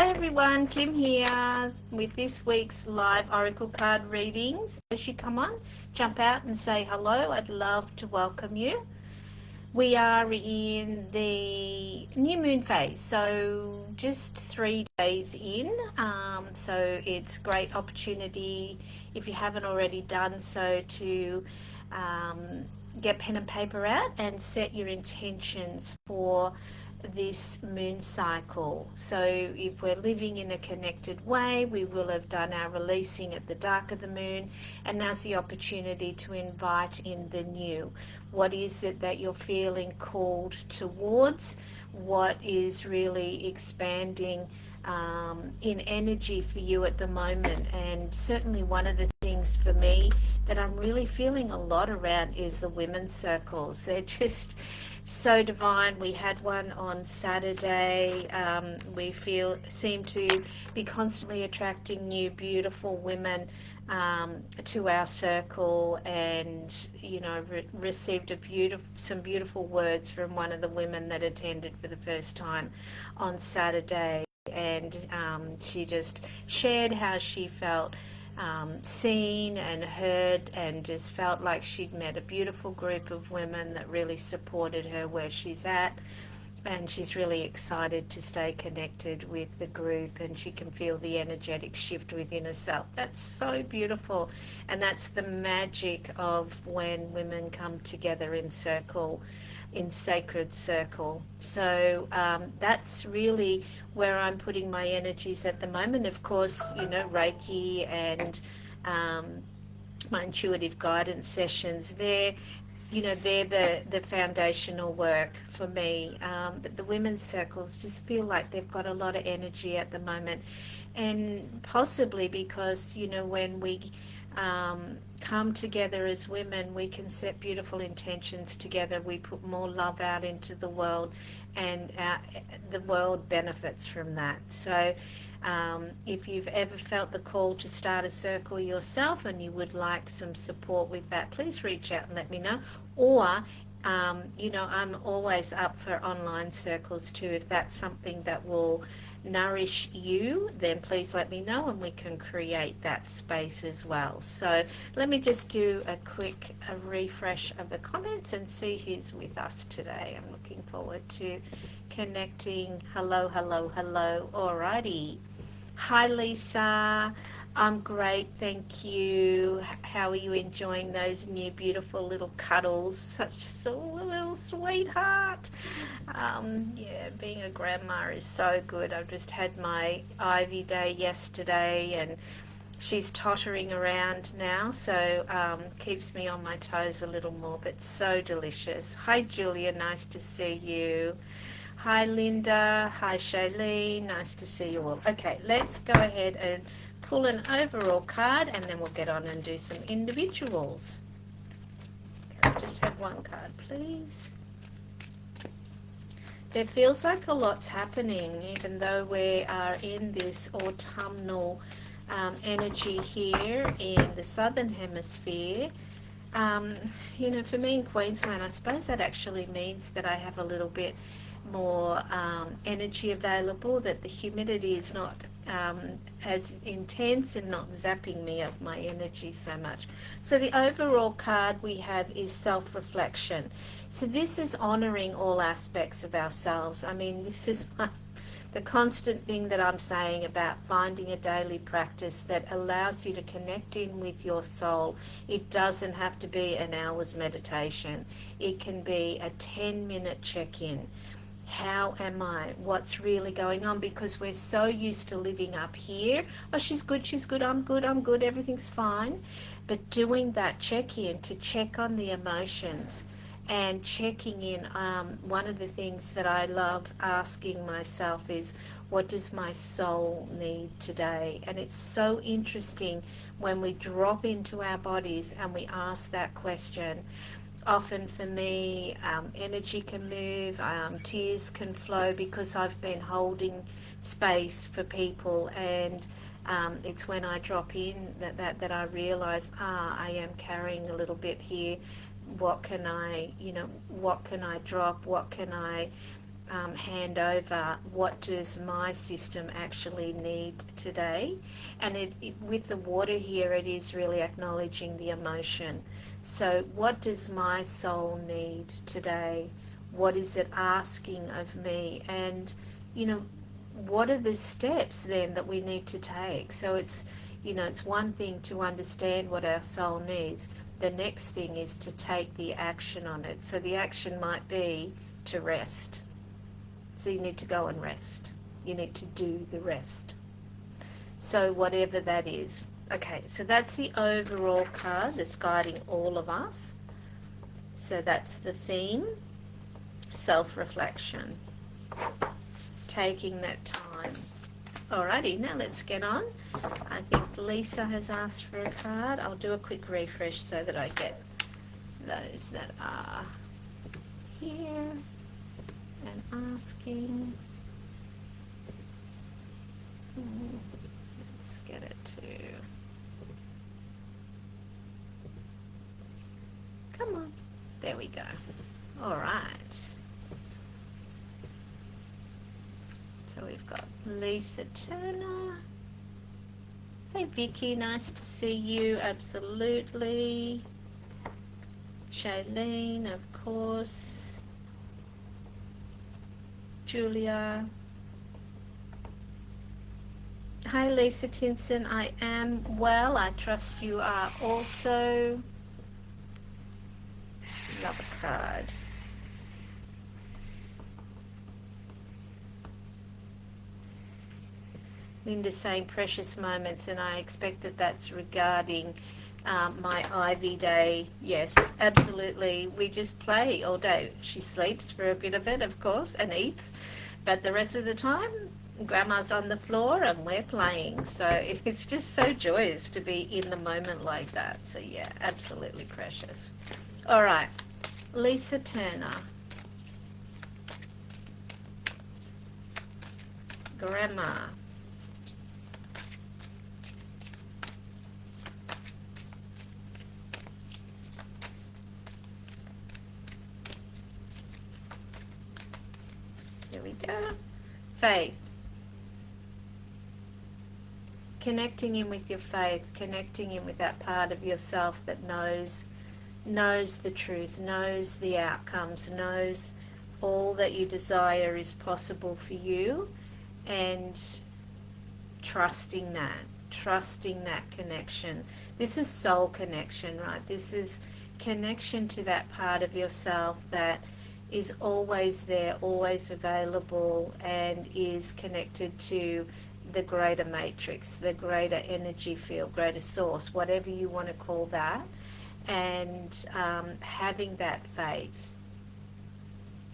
Hi everyone, Kim here with this week's live Oracle card readings. As you come on, jump out and say hello. I'd love to welcome you. We are in the new moon phase, so just 3 days in. So it's great opportunity, if you haven't already done so, to get pen and paper out and set your intentions for this moon cycle. So if we're living in a connected way, we will have done our releasing at the dark of the moon, and now's the opportunity to invite in the new. What is it that you're feeling called towards? What is really expanding in energy for you at the moment? And certainly one of the things for me that I'm really feeling a lot around is the women's circles. They're just so divine. We had one on Saturday. We seem to be constantly attracting new beautiful women to our circle, and received some beautiful words from one of the women that attended for the first time on Saturday, and she just shared how she felt seen and heard, and just felt like she'd met a beautiful group of women that really supported her where she's at, and she's really excited to stay connected with the group, and she can feel the energetic shift within herself. That's so beautiful, and that's the magic of when women come together in sacred circle. So that's really where I'm putting my energies at the moment. Of course, Reiki and my intuitive guidance sessions, they're the foundational work for me. But the women's circles just feel like they've got a lot of energy at the moment, and possibly because when we come together as women, we can set beautiful intentions together. We put more love out into the world, and the world benefits from that. So if you've ever felt the call to start a circle yourself and you would like some support with that, please reach out and let me know. Or I'm always up for online circles too. If that's something that will nourish you, then please let me know, and we can create that space as well. So let me just do a quick refresh of the comments and see who's with us today. I'm looking forward to connecting. Hello, hello, hello. Alrighty. Hi Lisa, I'm great, thank you. How are you enjoying those new beautiful little cuddles? Such a little sweetheart. Yeah, being a grandma is so good. I've just had my Ivy day yesterday, and she's tottering around now, so keeps me on my toes a little more, but so delicious. Hi Julia, nice to see you. Hi Linda, hi Shailene, nice to see you all. Okay, let's go ahead and pull an overall card, and then we'll get on and do some individuals. Okay, I'll just have one card, please. There feels like a lot's happening, even though we are in this autumnal energy here in the southern hemisphere. For me in Queensland, I suppose that actually means that I have a little bit more energy available, that the humidity is not as intense and not zapping me of my energy so much. So the overall card we have is self-reflection. So this is honoring all aspects of ourselves. I mean, this is the constant thing that I'm saying about finding a daily practice that allows you to connect in with your soul. It doesn't have to be an hour's meditation. It can be a 10-minute check-in. How am I? What's really going on? Because we're so used to living up here. Oh, she's good, I'm good, everything's fine. But doing that check-in to check on the emotions and checking in, one of the things that I love asking myself is, what does my soul need today? And it's so interesting when we drop into our bodies and we ask that question. Often for me, energy can move, tears can flow, because I've been holding space for people, and it's when I drop in that I realize, I am carrying a little bit here. What can I drop? What can I hand over what does my system actually need today. And with the water here, it is really acknowledging the emotion. So what does my soul need today? What is it asking of me? And, what are the steps then that we need to take? So it's one thing to understand what our soul needs. The next thing is to take the action on it. So the action might be to rest. So you need to go and rest. You need to do the rest. So whatever that is. Okay, so that's the overall card that's guiding all of us. So that's the theme, self-reflection. Taking that time. Alrighty, now let's get on. I think Lisa has asked for a card. I'll do a quick refresh so that I get those that are here and asking. Let's get it to... Come on. There we go. All right. So we've got Lisa Turner. Hey Vicky, nice to see you. Absolutely. Shailene, of course. Julia. Hi Lisa Tinson, I am well. I trust you are also. Another card. Linda's saying precious moments, and I expect that that's regarding my Ivy day. Yes, absolutely. We just play all day. She sleeps for a bit of it, of course, and eats, but the rest of the time, Grandma's on the floor and we're playing. So it's just so joyous to be in the moment like that. So yeah, absolutely precious. All right, Lisa Turner. Grandma. There we go. Faith. Connecting in with your faith, connecting in with that part of yourself that knows the truth, knows the outcomes, knows all that you desire is possible for you, and trusting that connection. This is soul connection, right? This is connection to that part of yourself that is always there, always available, and is connected to the greater matrix, the greater energy field, greater source, whatever you want to call that, and having that faith,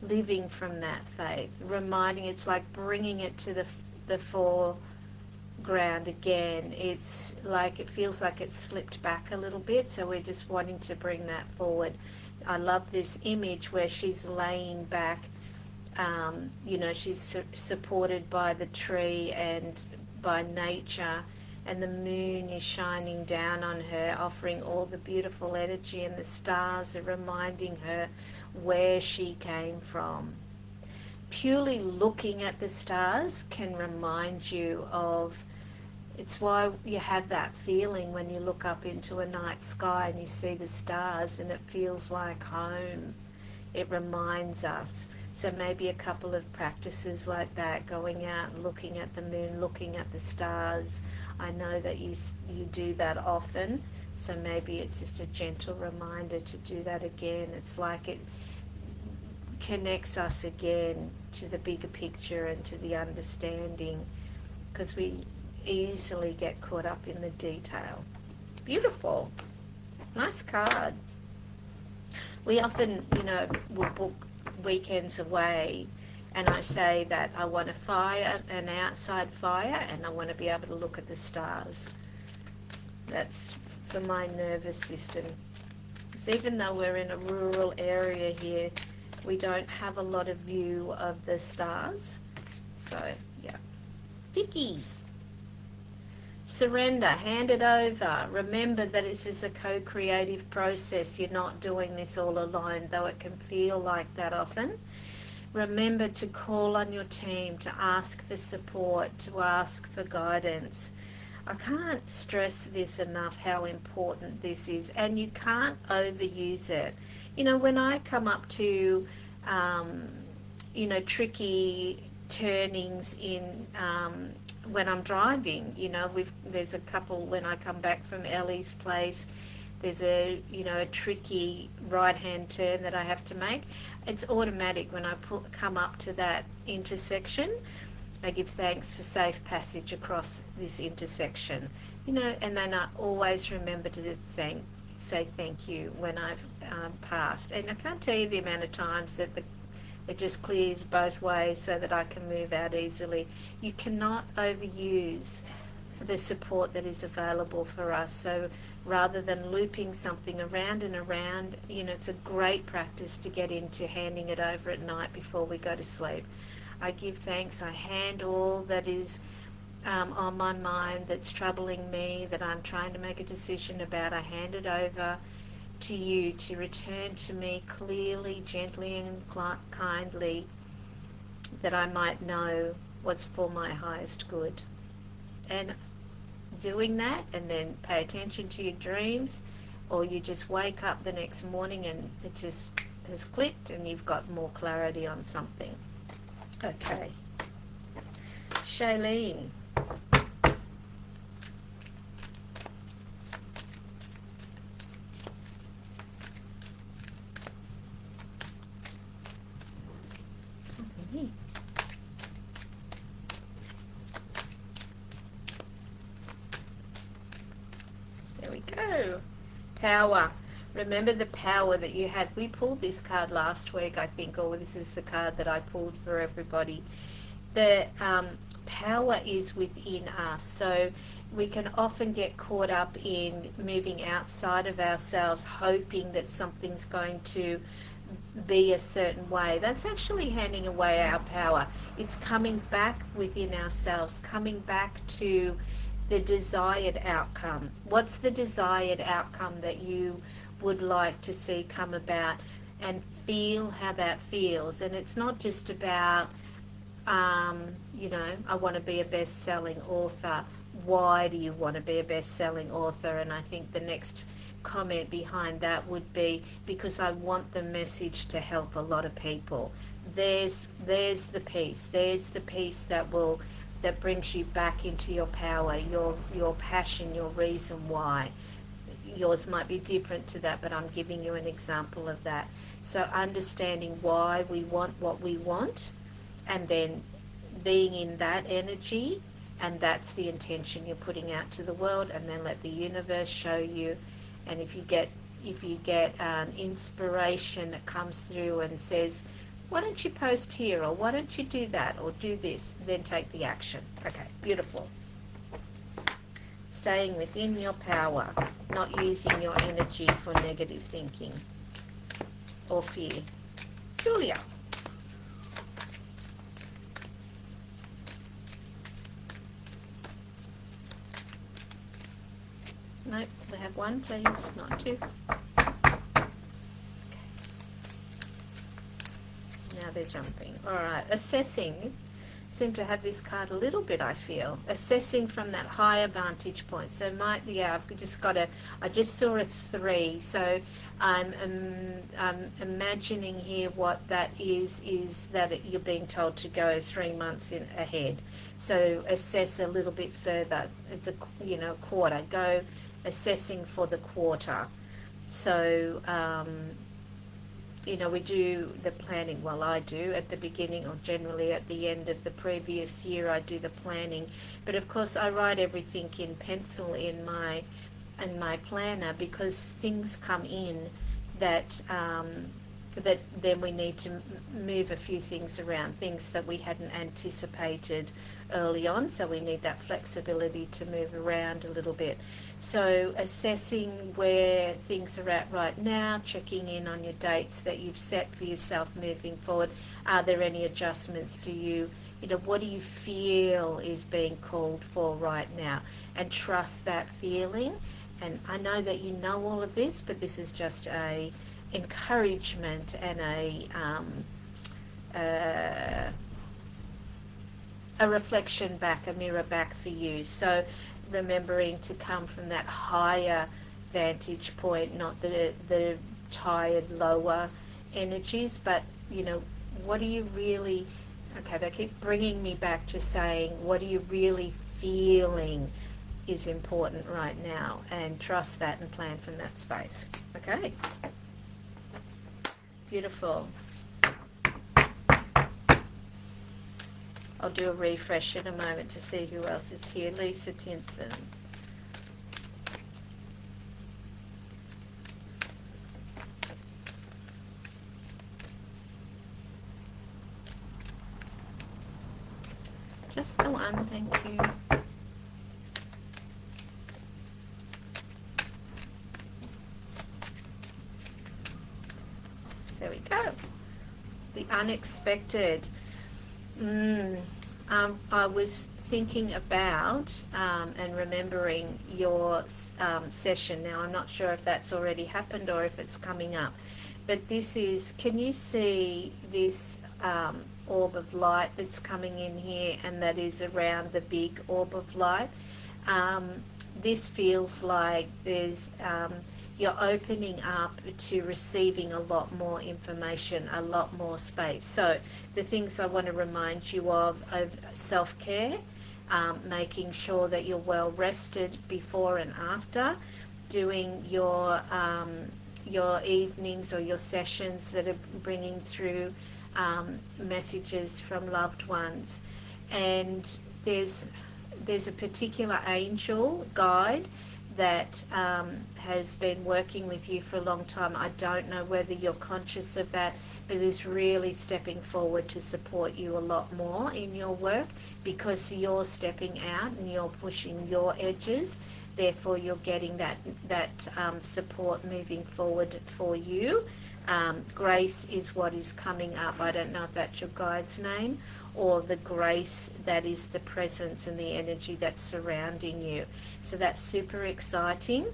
living from that faith, reminding, it's like bringing it to the foreground again. It's like, it feels like it's slipped back a little bit, so we're just wanting to bring that forward. I love this image where she's laying back, she's supported by the tree and by nature, and the moon is shining down on her, offering all the beautiful energy, and the stars are reminding her where she came from. Purely looking at the stars can remind you of, it's why you have that feeling when you look up into a night sky and you see the stars and it feels like home. It reminds us. So maybe a couple of practices like that, going out and looking at the moon, looking at the stars. I know that you do that often, so maybe it's just a gentle reminder to do that again. It's like it connects us again to the bigger picture and to the understanding, because we easily get caught up in the detail. Beautiful. Nice card. We often, will book weekends away, and I say that I want a fire, an outside fire, and I want to be able to look at the stars. That's for my nervous system. Because even though we're in a rural area here, we don't have a lot of view of the stars. So, yeah. Vicky. Surrender, hand it over. Remember that this is a co-creative process. You're not doing this all alone, though it can feel like that often. Remember to call on your team, to ask for support, to ask for guidance. I can't stress this enough, how important this is, and you can't overuse it. When I come up to, tricky turnings in, when I'm driving, there's a couple when I come back from Ellie's place. There's a tricky right-hand turn that I have to make. It's automatic when I come up to that intersection. I give thanks for safe passage across this intersection, and then I always remember to say thank you when I've passed. And I can't tell you the amount of times that it just clears both ways so that I can move out easily. You cannot overuse the support that is available for us. So rather than looping something around and around, it's a great practice to get into handing it over at night before we go to sleep. I give thanks. I hand all that is on my mind that's troubling me, that I'm trying to make a decision about. I hand it over to you to return to me clearly, gently and kindly, that I might know what's for my highest good. And doing that, and then pay attention to your dreams, or you just wake up the next morning and it just has clicked and you've got more clarity on something. Okay. Shailene. There we go. Power. Remember the power that you had. We pulled this card last week, I think, or this is the card that I pulled for everybody. The power is within us. So we can often get caught up in moving outside of ourselves, hoping that something's going to be a certain way. That's actually handing away our power. It's coming back within ourselves, coming back to the desired outcome. What's the desired outcome that you would like to see come about, and feel how that feels? And it's not just about I want to be a best-selling author. Why do you want to be a best-selling author? And I think the next comment behind that would be, because I want the message to help a lot of people. There's the piece. There's the piece that brings you back into your power, your passion, your reason why. Yours might be different to that, but I'm giving you an example of that. So understanding why we want what we want, and then being in that energy, and that's the intention you're putting out to the world, and then let the universe show you. And if you get an inspiration that comes through and says, why don't you post here, or why don't you do that, or do this, then take the action. Okay, beautiful. Staying within your power, not using your energy for negative thinking or fear. Julia. Nope, we have one, please, not two. Now they're jumping. All right, assessing. Seem to have this card a little bit, I feel. Assessing from that higher vantage point. So I've just got I just saw a 3. So I'm imagining here what that is that you're being told to go 3 months ahead. So assess a little bit further. It's a quarter. Go assessing for the quarter. So we do the planning. Well, I do at the beginning, or generally at the end of the previous year, I do the planning. But of course, I write everything in pencil in my planner, because things come in that then we need to move a few things around, things that we hadn't anticipated early on. So we need that flexibility to move around a little bit. So assessing where things are at right now, checking in on your dates that you've set for yourself moving forward. Are there any adjustments? What do you feel is being called for right now? And trust that feeling. And I know that you know all of this, but this is just a encouragement and a reflection back, a mirror back for you. So remembering to come from that higher vantage point, not the tired lower energies, but what are you really, okay, they keep bringing me back to saying, what are you really feeling is important right now, and trust that and plan from that space. Okay, beautiful. I'll do a refresh in a moment to see who else is here. Lisa Tinson. Just the one, thank you. There we go. The unexpected. I was thinking about and remembering your session. Now, I'm not sure if that's already happened or if it's coming up. But this is, can you see this orb of light that's coming in here, and that is around the big orb of light? This feels like there's you're opening up to receiving a lot more information, a lot more space. So the things I want to remind you of self-care, making sure that you're well rested before and after, doing your evenings or your sessions that are bringing through messages from loved ones. And there's a particular angel guide that has been working with you for a long time. I don't know whether you're conscious of that, but is really stepping forward to support you a lot more in your work, because you're stepping out and you're pushing your edges. Therefore, you're getting that support moving forward for you. Grace is what is coming up. I don't know if that's your guide's name, or the grace that is the presence and the energy that's surrounding you. So that's super exciting.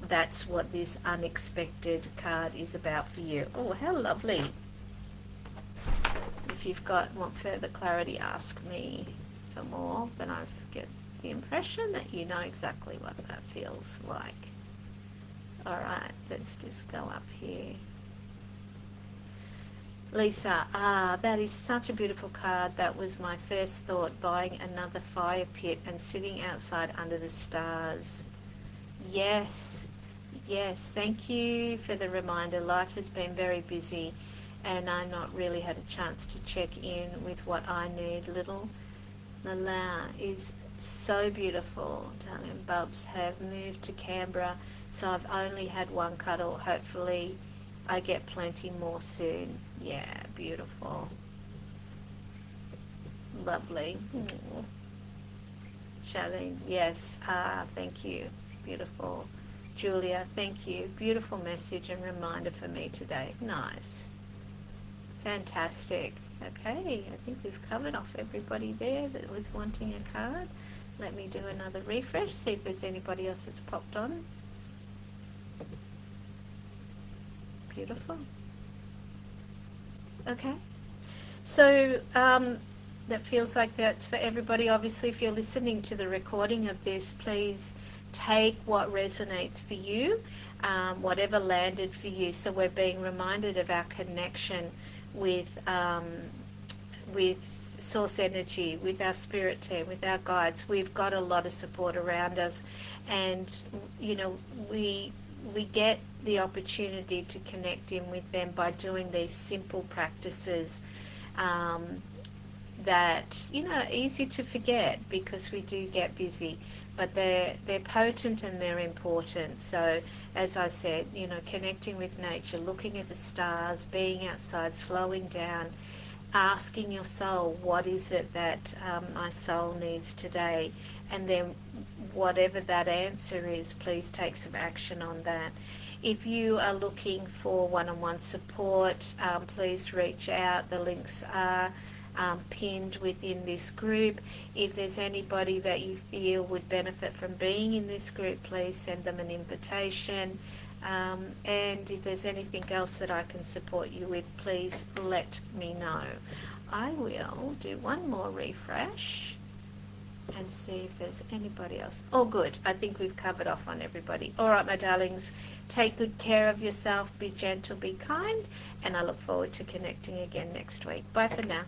That's what this unexpected card is about for you. Oh, how lovely. If you've want further clarity, ask me for more, but I get the impression that you know exactly what that feels like. All right, let's just go up here. Lisa, that is such a beautiful card. That was my first thought, buying another fire pit and sitting outside under the stars. Yes, thank you for the reminder. Life has been very busy and I've not really had a chance to check in with what I need. Little Lala is so beautiful. Darling Bubs have moved to Canberra, so I've only had one cuddle. Hopefully I get plenty more soon. Yeah, beautiful. Lovely. Charlene, yes, thank you. Beautiful. Julia, thank you. Beautiful message and reminder for me today. Nice. Fantastic. Okay, I think we've covered off everybody there that was wanting a card. Let me do another refresh, see if there's anybody else that's popped on. Beautiful. Okay, so that feels like that's for everybody. Obviously, if you're listening to the recording of this, please take what resonates for you, whatever landed for you. So we're being reminded of our connection with source energy, with our spirit team, with our guides. We've got a lot of support around us, and we get the opportunity to connect in with them by doing these simple practices that easy to forget because we do get busy, but they're potent and they're important. So as I said, connecting with nature, looking at the stars, being outside, slowing down, asking your soul, what is it that my soul needs today? And then whatever that answer is, please take some action on that. If you are looking for one-on-one support, please reach out. The links are pinned within this group. If there's anybody that you feel would benefit from being in this group, please send them an invitation. And if there's anything else that I can support you with, please let me know. I will do one more refresh and see if there's anybody else. Oh, good. I think we've covered off on everybody. All right, my darlings, take good care of yourself. Be gentle, be kind, and I look forward to connecting again next week. Bye for now.